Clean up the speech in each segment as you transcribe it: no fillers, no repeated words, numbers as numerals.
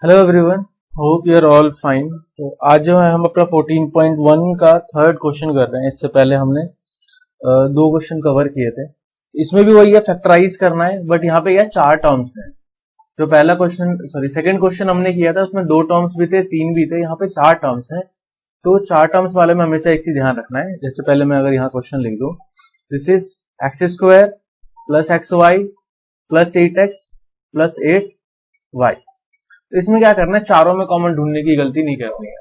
Hello everyone, hope you are all fine. तो आज जो है हम अपना 14.1 का थर्ड क्वेश्चन कर रहे हैं। इससे पहले हमने दो क्वेश्चन कवर किए थे। इसमें भी वही है, फैक्टराइज करना है, बट यहाँ पे यह चार टर्म्स हैं। जो पहला क्वेश्चन सेकंड क्वेश्चन हमने किया था उसमें दो टर्म्स भी थे, तीन भी थे। यहाँ पे चार टर्म्स हैं। तो चार टर्म्स वाले में हमेशा एक चीज ध्यान रखना है। जैसे पहले मैं अगर यहाँ क्वेश्चन लिख दूं, this is x square plus x y plus 8x plus 8y। तो इसमें क्या करना है, चारों में कॉमन ढूंढने की गलती नहीं करनी है।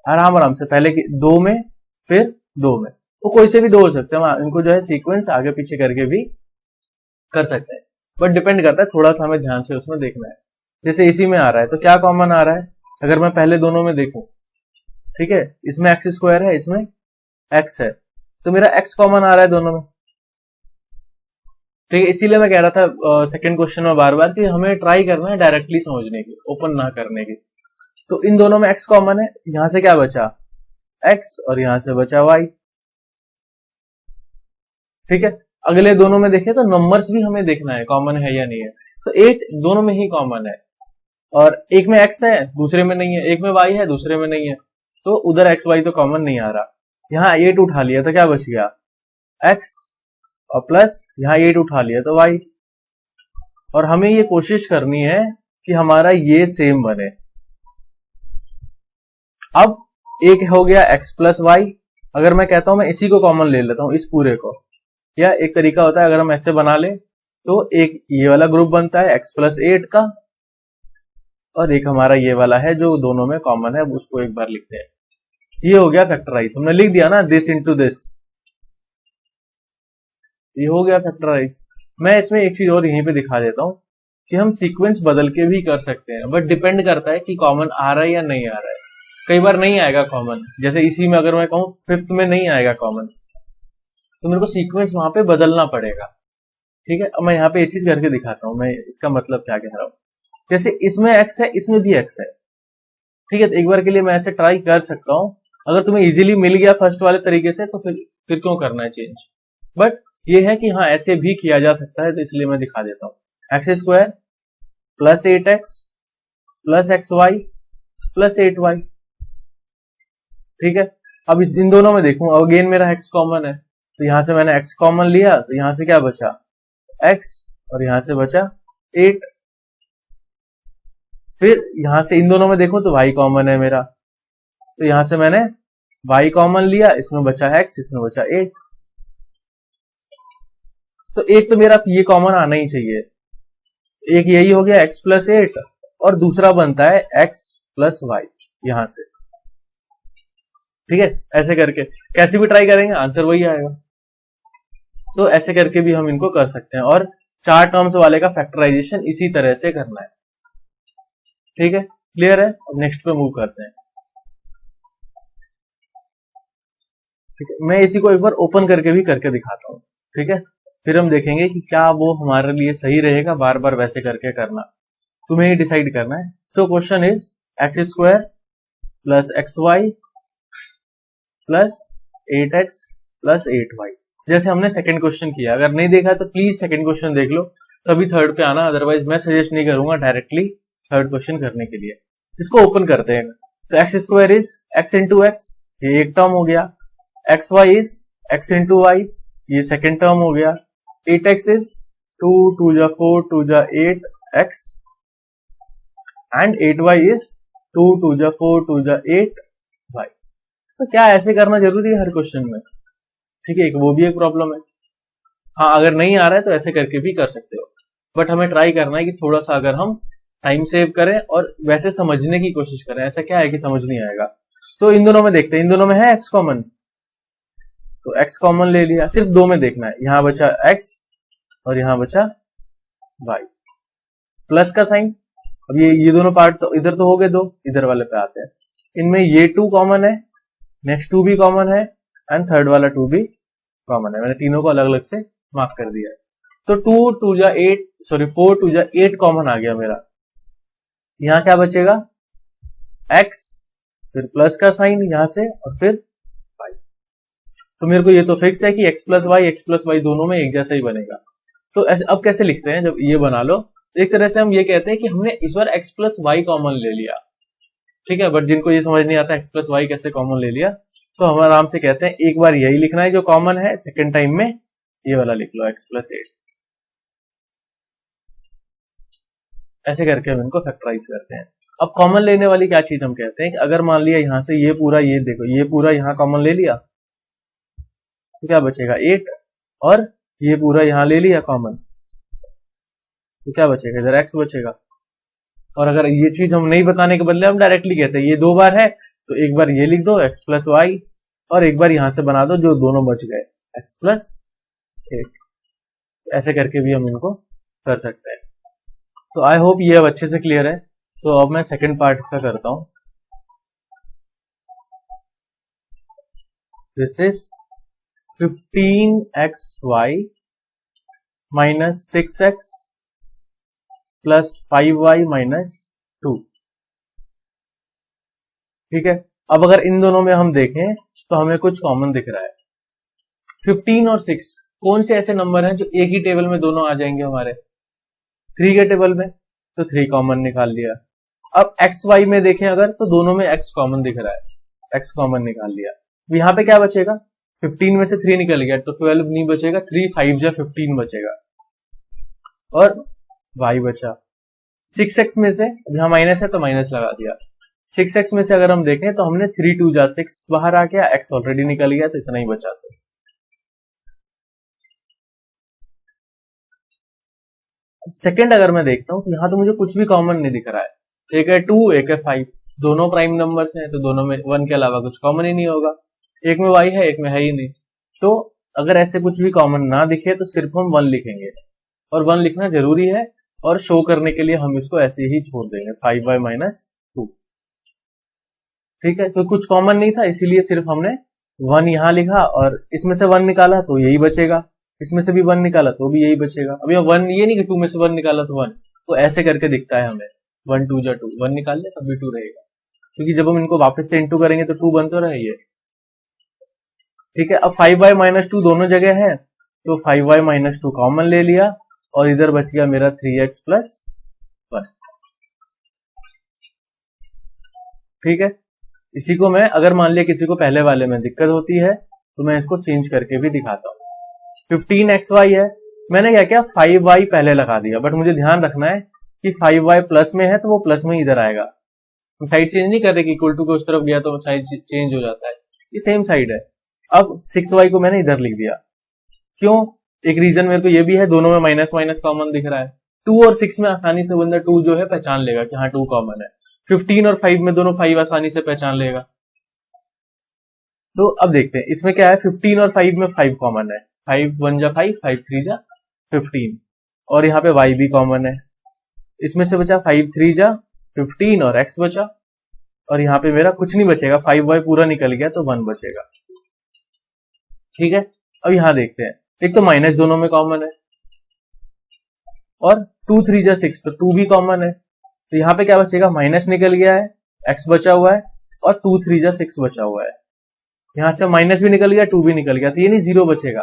आराम आराम से पहले दो में फिर दो में, तो कोई से भी दो हो सकते हैं। इनको जो है सीक्वेंस आगे पीछे करके भी कर सकते हैं, बट डिपेंड करता है, थोड़ा सा हमें ध्यान से उसमें देखना है। जैसे इसी में आ रहा है तो क्या कॉमन आ रहा है, अगर मैं पहले दोनों में देखूं, ठीक है, इसमें एक्स स्क्वायर है, इसमें एक्स है, तो मेरा एक्स कॉमन आ रहा है दोनों में। ठीक है, इसीलिए मैं कह रहा था सेकंड क्वेश्चन में बार बार कि हमें ट्राई करना है डायरेक्टली समझने की, ओपन ना करने की। तो इन दोनों में x कॉमन है, यहां से क्या बचा x और यहां से बचा y। ठीक है, अगले दोनों में देखें तो नंबर्स भी हमें देखना है कॉमन है या नहीं है। तो 8 दोनों में ही कॉमन है, और एक में x है दूसरे में नहीं है, एक में y है दूसरे में नहीं है, तो उधर x y तो कॉमन नहीं आ रहा। यहाँ 8 उठा लिया तो क्या बच गया x, और प्लस यहाँ 8 उठा लिया तो y। और हमें ये कोशिश करनी है कि हमारा ये सेम बने। अब एक हो गया x प्लस वाई। अगर मैं कहता हूं मैं इसी को कॉमन ले लेता हूं, इस पूरे को, या एक तरीका होता है अगर हम ऐसे बना ले तो एक ये वाला ग्रुप बनता है x प्लस 8 का, और एक हमारा ये वाला है जो दोनों में कॉमन है, उसको एक बार लिखते हैं। ये हो गया फैक्टराइज, हमने लिख दिया ना, दिस इंटू दिस, ये हो गया फैक्टराइज। मैं इसमें एक चीज और यहीं पे दिखा देता हूं कि हम सीक्वेंस बदल के भी कर सकते हैं, बट डिपेंड करता है कि कॉमन आ रहा है या नहीं आ रहा है। कई बार नहीं आएगा कॉमन, जैसे इसी में अगर मैं कहूं फिफ्थ में नहीं आएगा कॉमन, तो मेरे को सीक्वेंस वहां पे बदलना पड़ेगा। ठीक है, अब मैं यहाँ पे एक चीज करके दिखाता हूं, मैं इसका मतलब क्या कह रहा हूं। जैसे इसमें एक्स है, इसमें भी एक्स है, ठीक है, तो एक बार के लिए मैं ऐसे ट्राई कर सकता हूं। अगर तुम्हें इजीली मिल गया फर्स्ट वाले तरीके से तो फिर क्यों करना है चेंज। बट ये है कि हाँ ऐसे भी किया जा सकता है, तो इसलिए मैं दिखा देता हूं। X square plus 8x plus x y plus 8y। ठीक है, अब इन दोनों में देखूं, अगेन मेरा x कॉमन है, तो यहां से मैंने x कॉमन लिया, तो यहां से क्या बचा x, और यहां से बचा 8। फिर यहां से इन दोनों में देखूं तो y कॉमन है मेरा, तो यहां से मैंने y कॉमन लिया, इसमें बचा x, इसमें बचा 8। तो एक तो मेरा ये कॉमन आना ही चाहिए, एक यही हो गया x प्लस 8, और दूसरा बनता है x प्लस वाई यहां से। ठीक है, ऐसे करके कैसे भी ट्राई करेंगे आंसर वही आएगा। तो ऐसे करके भी हम इनको कर सकते हैं, और चार टर्म्स वाले का फैक्टराइजेशन इसी तरह से करना है। ठीक है, क्लियर है। अब नेक्स्ट पे मूव करते हैं। ठीक है, मैं इसी को एक बार ओपन करके भी करके दिखाता हूं। ठीक है, फिर हम देखेंगे कि क्या वो हमारे लिए सही रहेगा बार बार वैसे करके करना, तुम्हें ही डिसाइड करना है। So question is x square plus x y plus 8x plus 8y, जैसे हमने सेकंड क्वेश्चन किया। अगर नहीं देखा तो प्लीज सेकंड क्वेश्चन देख लो, तभी थर्ड पे आना, अदरवाइज मैं सजेस्ट नहीं करूंगा डायरेक्टली थर्ड क्वेश्चन करने के लिए। इसको ओपन करते हैं। तो x square is x into x, ये एक टर्म हो गया। X y is x into y, ये सेकेंड टर्म हो गया। 8x is 2 2 जा 4 2 जा 8x, एंड 8y is 2 2 जा 4 2 जा 8y। तो क्या ऐसे करना जरूरी है हर क्वेश्चन में? ठीक है, वो भी एक प्रॉब्लम है। हाँ, अगर नहीं आ रहा है तो ऐसे करके भी कर सकते हो, बट हमें ट्राई करना है कि थोड़ा सा अगर हम टाइम सेव करें और वैसे समझने की कोशिश करें। ऐसा क्या है कि समझ नहीं आएगा। तो इन दोनों में देखते हैं, इन दोनों में है x कॉमन, तो x कॉमन ले लिया, सिर्फ दो में देखना है। यहां बचा x और यहां बचा y, प्लस का साइन। अब ये दोनों पार्ट तो इधर तो हो गए दो, इधर वाले पे आते हैं। इनमें ये 2 कॉमन है, नेक्स्ट 2 भी कॉमन है, एंड थर्ड वाला 2 भी कॉमन है। मैंने तीनों को अलग अलग से मार्क कर दिया है। तो 2 2 जा 8 सॉरी 4 2 जा 8 कॉमन आ गया मेरा। यहां क्या बचेगा x, फिर प्लस का साइन यहां से, और फिर तो मेरे को ये तो फिक्स है कि x प्लस वाई दोनों में एक जैसा ही बनेगा। तो ऐसे अब कैसे लिखते हैं, जब ये बना लो एक तरह से हम ये कहते हैं कि हमने इस बार x प्लस वाई कॉमन ले लिया, ठीक है। बट जिनको ये समझ नहीं आता x प्लस वाई कैसे कॉमन ले लिया, तो हम आराम से कहते हैं एक बार यही लिखना है जो कॉमन है, सेकेंड टाइम में ये वाला लिख लो x प्लस 8, ऐसे करके हम इनको फैक्टराइज करते हैं। अब कॉमन लेने वाली क्या चीज हम कहते हैं कि अगर मान लिया यहां से ये पूरा, ये देखो ये पूरा यहां कॉमन ले लिया तो क्या बचेगा 8, और ये पूरा यहां ले लिया कॉमन तो क्या बचेगा, इधर x बचेगा। और अगर ये चीज हम नहीं बताने के बदले हम डायरेक्टली कहते हैं ये दो बार है तो एक बार ये लिख दो x प्लस वाई, और एक बार यहां से बना दो जो दोनों बच गए x प्लस 8, ऐसे करके भी हम इनको कर सकते हैं। तो आई होप ये अब अच्छे से क्लियर है। तो अब मैं सेकंड पार्ट इसका करता हूं। This is 15xy minus 6x plus 5y minus 2, ठीक है। अब अगर इन दोनों में हम देखें तो हमें कुछ कॉमन दिख रहा है। 15 और 6 कौन से ऐसे नंबर हैं जो एक ही टेबल में दोनों आ जाएंगे हमारे 3 के टेबल में, तो 3 कॉमन निकाल लिया। अब एक्स वाई में देखें अगर तो दोनों में x कॉमन दिख रहा है, x कॉमन निकाल लिया। तो यहां पे क्या बचेगा, 15 में से 3 निकल गया तो 12 नहीं बचेगा, 3 5 जा 15 बचेगा, और y बचा। 6x में से यहां माइनस है तो माइनस लगा दिया। 6x में से अगर हम देखें तो हमने 3 2 जा 6 बाहर आ गया, x ऑलरेडी निकल गया तो इतना ही बचा सिर्फ। सेकंड अगर मैं देखता हूं तो यहां तो मुझे कुछ भी कॉमन नहीं दिख रहा है, एक है 2 एक है 5, दोनों प्राइम नंबर्स हैं तो दोनों में 1 के अलावा कुछ कॉमन ही नहीं होगा। एक में y है एक में है ही नहीं, तो अगर ऐसे कुछ भी कॉमन ना दिखे तो सिर्फ हम 1 लिखेंगे, और 1 लिखना जरूरी है, और शो करने के लिए हम इसको ऐसे ही छोड़ देंगे 5y माइनस 2, ठीक है। तो कुछ कॉमन नहीं था इसीलिए सिर्फ हमने 1 यहां लिखा, और इसमें से 1 निकाला तो यही बचेगा, इसमें से भी 1 निकाला तो भी यही बचेगा। अभी 1 ये नहीं कि 2 में से 1 निकाला तो 1, तो ऐसे करके दिखता है हमें 1 2 जा 2, 1 निकाल ले तब भी 2 रहेगा, क्योंकि जब हम इनको वापस से इंटू करेंगे तो 2 बन तो रहे ये, ठीक है। अब 5y माइनस 2 दोनों जगह है तो 5y माइनस 2 कॉमन ले लिया, और इधर बच गया मेरा 3x प्लस 1, ठीक है। इसी को मैं, अगर मान लिया किसी को पहले वाले में दिक्कत होती है तो मैं इसको चेंज करके भी दिखाता हूं। 15xy है, मैंने क्या किया 5y पहले लगा दिया, बट मुझे ध्यान रखना है कि 5y प्लस में है तो वो प्लस में इधर आएगा। हम साइड चेंज नहीं कर रहे कि इक्वल टू को उस तरफ गया तो साइड चेंज हो जाता है, ये सेम साइड है। अब 6y को मैंने इधर लिख दिया, क्यों, एक रीजन मेरे को ये भी है, दोनों में माइनस माइनस कॉमन दिख रहा है। 2 और 6 में आसानी से बंदा 2 जो है पहचान लेगा कि हाँ 2 कॉमन है। 15 और 5 में दोनों 5 आसानी से पहचान लेगा। तो अब देखते हैं इसमें क्या है, 15 और 5 में 5 कॉमन है, 5 1 जा 5, 5 3 जा 15, और यहाँ पे y भी कॉमन है। इसमें से बचा 5 3 जा 15 और x बचा, और यहाँ पे मेरा कुछ नहीं बचेगा, 5y पूरा निकल गया तो 1 बचेगा, ठीक है। अब यहां देखते हैं, एक तो माइनस दोनों में कॉमन है, और 2 3 जा 6 तो 2 भी कॉमन है, तो यहाँ पे क्या बचेगा, माइनस निकल गया है, x बचा हुआ है, और 2 3 जा 6 बचा हुआ है। यहां से माइनस भी निकल गया 2 भी निकल गया, तो ये नहीं 0 बचेगा,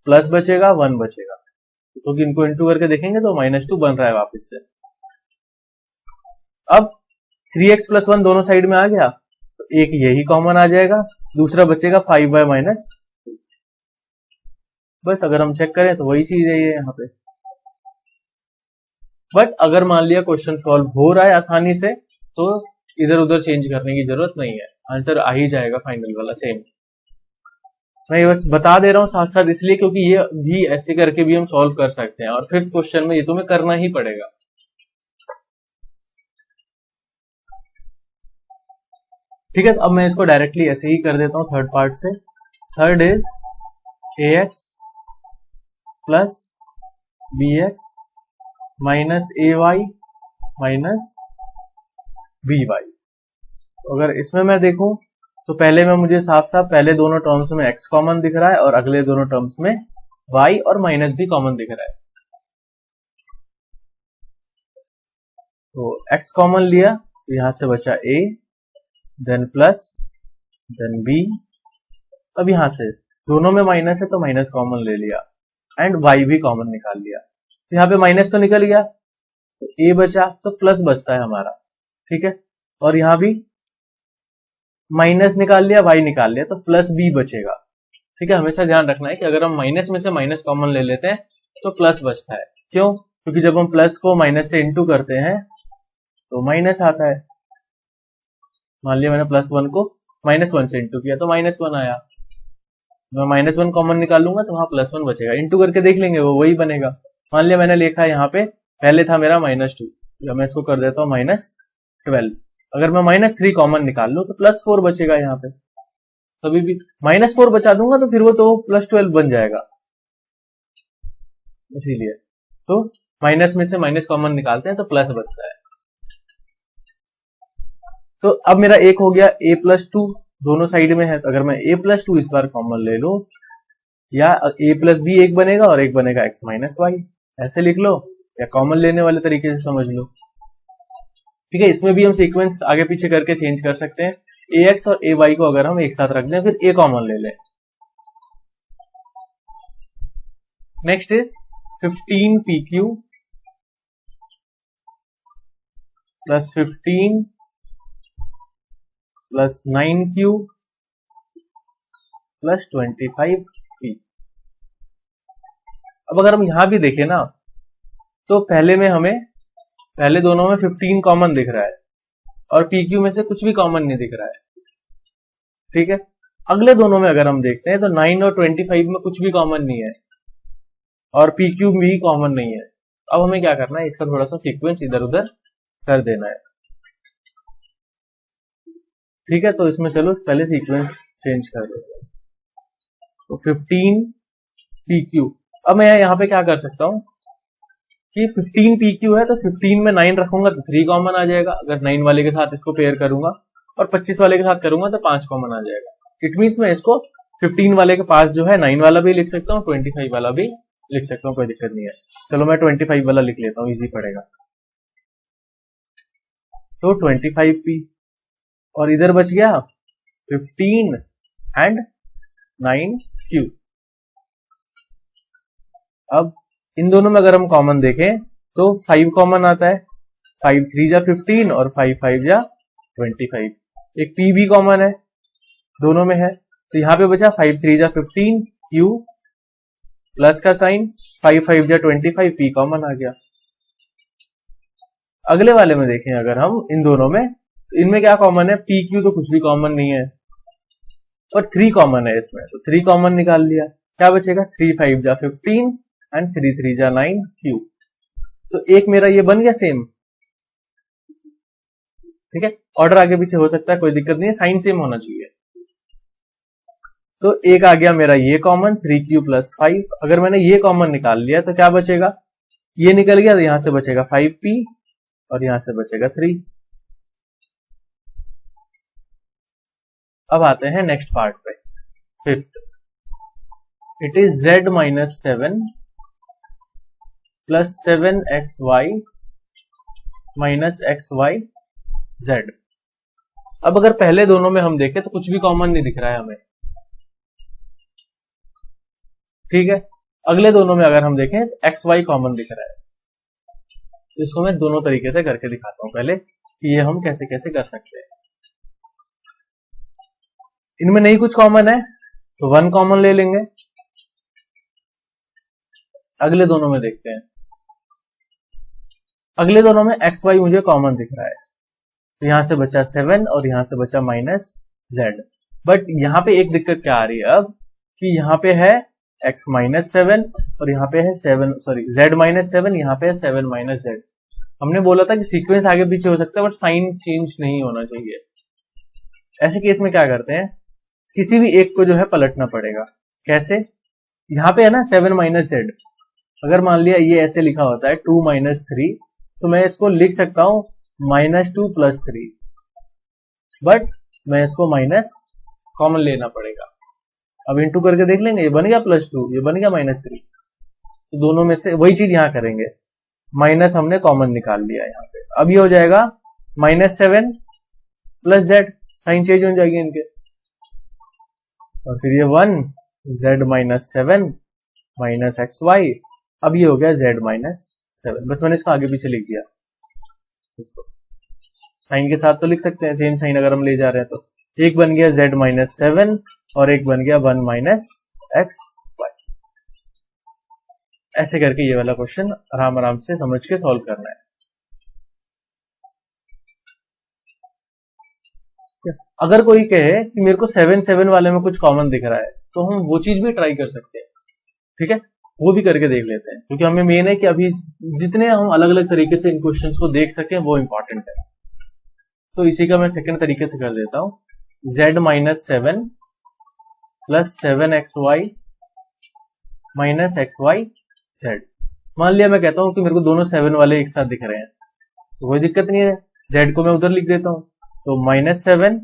प्लस बचेगा 1 बचेगा, क्योंकि तो इनको इंटू करके देखेंगे तो -2 बन रहा है वापस से। अब 3x प्लस 1 दोनों साइड में आ गया तो एक यही कॉमन आ जाएगा, दूसरा बचेगा 5y माइनस, बस अगर हम चेक करें तो वही चीज है ये यहाँ पे। बट अगर मान लिया क्वेश्चन सॉल्व हो रहा है आसानी से तो इधर उधर चेंज करने की जरूरत नहीं है, आंसर आ ही जाएगा फाइनल वाला सेम। मैं ये बस बता दे रहा हूँ साथ साथ इसलिए क्योंकि ये भी ऐसे करके भी हम सॉल्व कर सकते हैं, और फिफ्थ क्वेश्चन में ये तुम्हें करना ही पड़ेगा। ठीक है, अब मैं इसको डायरेक्टली ऐसे ही कर देता हूं थर्ड पार्ट से। Third is ax plus bx minus ay minus by। अगर इसमें मैं देखूं तो पहले में मुझे साफ साफ पहले दोनों टर्म्स में x कॉमन दिख रहा है और अगले दोनों टर्म्स में y और माइनस भी कॉमन दिख रहा है। तो x कॉमन लिया तो यहां से बचा a, then plus, then b। अब यहां से दोनों में माइनस है तो माइनस कॉमन ले लिया एंड y भी कॉमन निकाल लिया। तो यहाँ पे माइनस तो निकल गया, तो a बचा तो प्लस बचता है हमारा, ठीक है। और यहां भी माइनस निकाल लिया, y निकाल लिया, तो प्लस b बचेगा, ठीक है। हमेशा ध्यान रखना है कि अगर हम माइनस में से माइनस कॉमन ले लेते हैं तो प्लस बचता है। क्यों? क्योंकि जब हम प्लस को माइनस से इंटू करते हैं तो माइनस आता है। मान लिया मैंने प्लस वन को माइनस वन से इंटू किया तो माइनस वन आया, मैं माइनस वन कॉमन निकालूंगा तो वहां प्लस वन बचेगा। इंटू करके देख लेंगे वो वही बनेगा। मान लिया मैंने लिखा है यहाँ पे, पहले था मेरा -2, या मैं इसको कर देता हूँ -12। अगर मैं -3 कॉमन निकाल लूं तो +4 बचेगा यहाँ पे। कभी भी -4 बचा दूंगा तो फिर वो तो +12 बन जाएगा, इसीलिए तो माइनस में से माइनस कॉमन निकालते हैं तो प्लस बचता है। तो अब मेरा एक हो गया a+2, दोनों साइड में है, तो अगर मैं a+2 इस बार कॉमन ले लूं, या a+b एक बनेगा और एक बनेगा x - y, ऐसे लिख लो या कॉमन लेने वाले तरीके से समझ लो, ठीक है। इसमें भी हम सीक्वेंस आगे पीछे करके चेंज कर सकते हैं। ax और ay को अगर हम एक साथ रख दें फिर a कॉमन ले लें। Next is 15pq plus 15 plus 9q plus 25p। अब अगर हम यहां भी देखें ना, तो पहले दोनों में 15 कॉमन दिख रहा है और pq में से कुछ भी कॉमन नहीं दिख रहा है, ठीक है। अगले दोनों में अगर हम देखते हैं तो 9 और 25 में कुछ भी कॉमन नहीं है और pq भी कॉमन नहीं है। अब हमें क्या करना है, इसका थोड़ा सा सीक्वेंस इधर उधर कर देना है, ठीक है। तो इसमें चलो पहले सीक्वेंस चेंज कर देते हैं। तो 15pq, अब मैं यहाँ पे क्या कर सकता हूं कि 15pq है तो 15 में 9 रखूंगा तो 3 कॉमन आ जाएगा, अगर 9 वाले के साथ इसको पेयर करूंगा, और 25 वाले के साथ करूंगा तो 5 कॉमन आ जाएगा। इट मीन्स मैं इसको 15 वाले के पास जो है 9 वाला भी लिख सकता हूँ, 25 वाला भी लिख सकता हूँ, कोई दिक्कत नहीं है। चलो मैं 25 वाला लिख लेता हूँ, इजी पड़ेगा। तो 25p और इधर बच गया 15 एंड 9q। अब इन दोनों में अगर हम कॉमन देखें तो 5 कॉमन आता है, 5 3 जा 15 और 5 5 जा 25। एक p भी कॉमन है, दोनों में है, तो यहां पे बचा 5 3 जा 15 q प्लस का साइन, 5 5 जा 25 p कॉमन आ गया। अगले वाले में देखें अगर हम इन दोनों में, तो इनमें क्या कॉमन है, p q तो कुछ भी कॉमन नहीं है, और 3 कॉमन है इसमें, तो 3 कॉमन निकाल लिया, क्या बचेगा 3 5 जा 15 एंड 3 3 जा 9q। तो एक मेरा ये बन गया सेम, ठीक है। ऑर्डर आगे पीछे हो सकता है, कोई दिक्कत नहीं है, साइन सेम होना चाहिए। तो एक आ गया मेरा ये कॉमन 3q प्लस 5। अगर मैंने ये कॉमन निकाल लिया तो क्या बचेगा, ये निकल गया तो यहां से बचेगा 5p और यहां से बचेगा 3। अब आते हैं नेक्स्ट पार्ट पे, fifth. It is z - 7 plus 7xy minus xyz। अब अगर पहले दोनों में हम देखें तो कुछ भी कॉमन नहीं दिख रहा है हमें, ठीक है। अगले दोनों में अगर हम देखें तो xy कॉमन दिख रहा है, तो इसको मैं दोनों तरीके से करके दिखाता हूं पहले कि ये हम कैसे कैसे कर सकते हैं। इनमें नहीं कुछ कॉमन है तो 1 कॉमन ले लेंगे। अगले दोनों में देखते हैं, अगले दोनों में xy मुझे कॉमन दिख रहा है, तो यहां से बचा 7 और यहां से बचा -z। बट यहां पे एक दिक्कत क्या आ रही है अब, कि यहां पे है x - 7 और यहां पे है z - 7, यहां पे है 7 - z। हमने बोला था कि सीक्वेंस आगे पीछे हो सकता है बट साइन चेंज नहीं होना चाहिए। ऐसे केस में क्या करते हैं, किसी भी एक को जो है पलटना पड़ेगा। कैसे, यहाँ पे है ना 7 - z, अगर मान लिया ये ऐसे लिखा होता है 2 - 3, तो मैं इसको लिख सकता हूं -2 + 3, बट मैं इसको माइनस कॉमन लेना पड़ेगा। अब इंटू करके देख लेंगे, ये बन गया +2, ये बन गया -3, तो दोनों में से वही चीज यहां करेंगे, माइनस हमने कॉमन निकाल लिया यहाँ पे। अब ये हो जाएगा -7 + z, साइन चेंज हो जाएगी इनके, और फिर ये 1 z - 7 - xy, अब ये हो गया z - 7, बस मैंने इसको आगे पीछे लिख दिया। इसको साइन के साथ तो लिख सकते हैं, सेम साइन अगर हम ले जा रहे हैं तो। एक बन गया z माइनस 7 और एक बन गया 1 माइनस एक्स वाई। ऐसे करके ये वाला क्वेश्चन आराम आराम से समझ के सॉल्व करना है। अगर कोई कहे कि मेरे को 7 7 वाले में कुछ कॉमन दिख रहा है तो हम वो चीज भी ट्राई कर सकते हैं, ठीक है, वो भी करके देख लेते हैं, क्योंकि हमें मेन है कि अभी जितने हम अलग अलग तरीके से इन क्वेश्चंस को देख सकें वो इंपॉर्टेंट है। तो इसी का मैं सेकंड तरीके से कर देता हूं, z minus 7 plus 7xy minus xy z। मान लिया मैं कहता हूं कि मेरे को दोनों 7 वाले एक साथ दिख रहे हैं, तो कोई दिक्कत नहीं है, z को मैं उधर लिख देता हूं, तो माइनस 7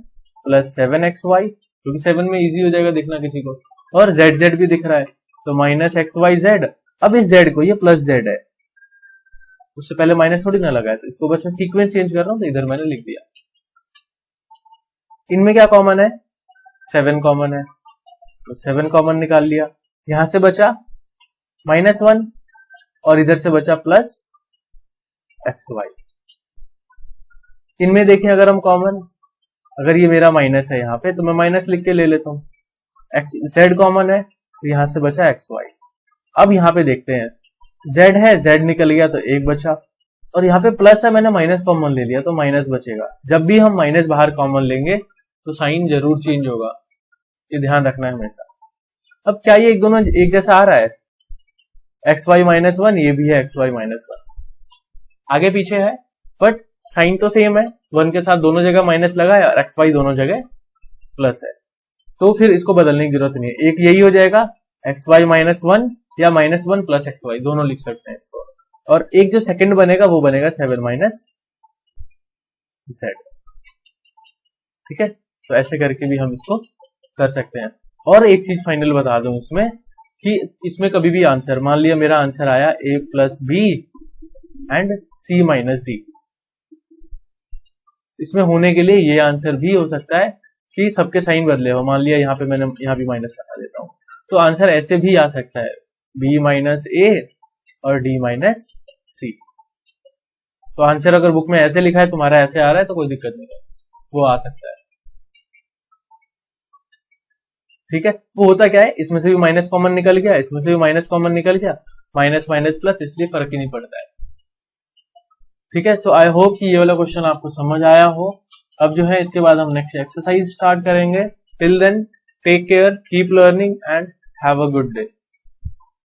प्लस 7xy, क्योंकि 7 में इजी हो जाएगा देखना किसी को, और z भी दिख रहा है, तो माइनस xyz। अब इस z को, ये प्लस z है, उससे पहले माइनस थोड़ी ना लगा है, तो इसको बस मैं सीक्वेंस चेंज कर रहा हूं, तो इधर मैंने लिख दिया। इनमें क्या कॉमन है, 7 कॉमन है, तो 7 कॉमन निकाल लिया, यहां से बचा -1 और इधर से बचा प्लस xy। इनमें देखें अगर हम कॉमन, अगर ये मेरा माइनस है यहाँ पे तो मैं माइनस लिख के ले लेता हूँ, z कॉमन है तो यहां से बचा xy। अब यहाँ पे देखते हैं, z है, z निकल गया तो एक बचा, और यहाँ पे प्लस है, मैंने माइनस कॉमन ले लिया तो माइनस बचेगा। जब भी हम माइनस बाहर कॉमन लेंगे तो साइन जरूर चेंज होगा, ये ध्यान रखना है हमेशा। अब क्या ये एक दोनों एक जैसा आ रहा है, xy माइनस 1, ये भी है xy माइनस 1, आगे पीछे है बट साइन तो सेम है, 1 के साथ दोनों जगह माइनस लगा है और xy दोनों जगह प्लस है, तो फिर इसको बदलने की जरूरत नहीं है। एक यही हो जाएगा xy माइनस 1 या माइनस 1 प्लस xy, दोनों लिख सकते हैं इसको, और एक जो सेकंड बनेगा वो बनेगा 7 माइनस z, ठीक है। तो ऐसे करके भी हम इसको कर सकते हैं। और एक चीज फाइनल बता दूं इसमें, कि इसमें कभी भी आंसर, मान लिया मेरा आंसर आया a plus b and c minus d, इसमें होने के लिए ये आंसर भी हो सकता है कि सबके साइन बदले हो। मान लिया यहाँ पे मैंने यहाँ भी माइनस लगा देता हूं, तो आंसर ऐसे भी आ सकता है, b माइनस ए और d माइनस सी। तो आंसर अगर बुक में ऐसे लिखा है, तुम्हारा ऐसे आ रहा है, तो कोई दिक्कत नहीं है, वो आ सकता है, ठीक है। वो होता क्या है, इसमें से भी माइनस कॉमन निकल गया, इसमें से भी माइनस कॉमन निकल गया, माइनस माइनस प्लस, इसलिए फर्क ही नहीं पड़ता है, ठीक है। सो आई होप कि ये वाला क्वेश्चन आपको समझ आया हो। अब जो है इसके बाद हम नेक्स्ट एक्सरसाइज स्टार्ट करेंगे। Till then take care, keep learning and have a good day.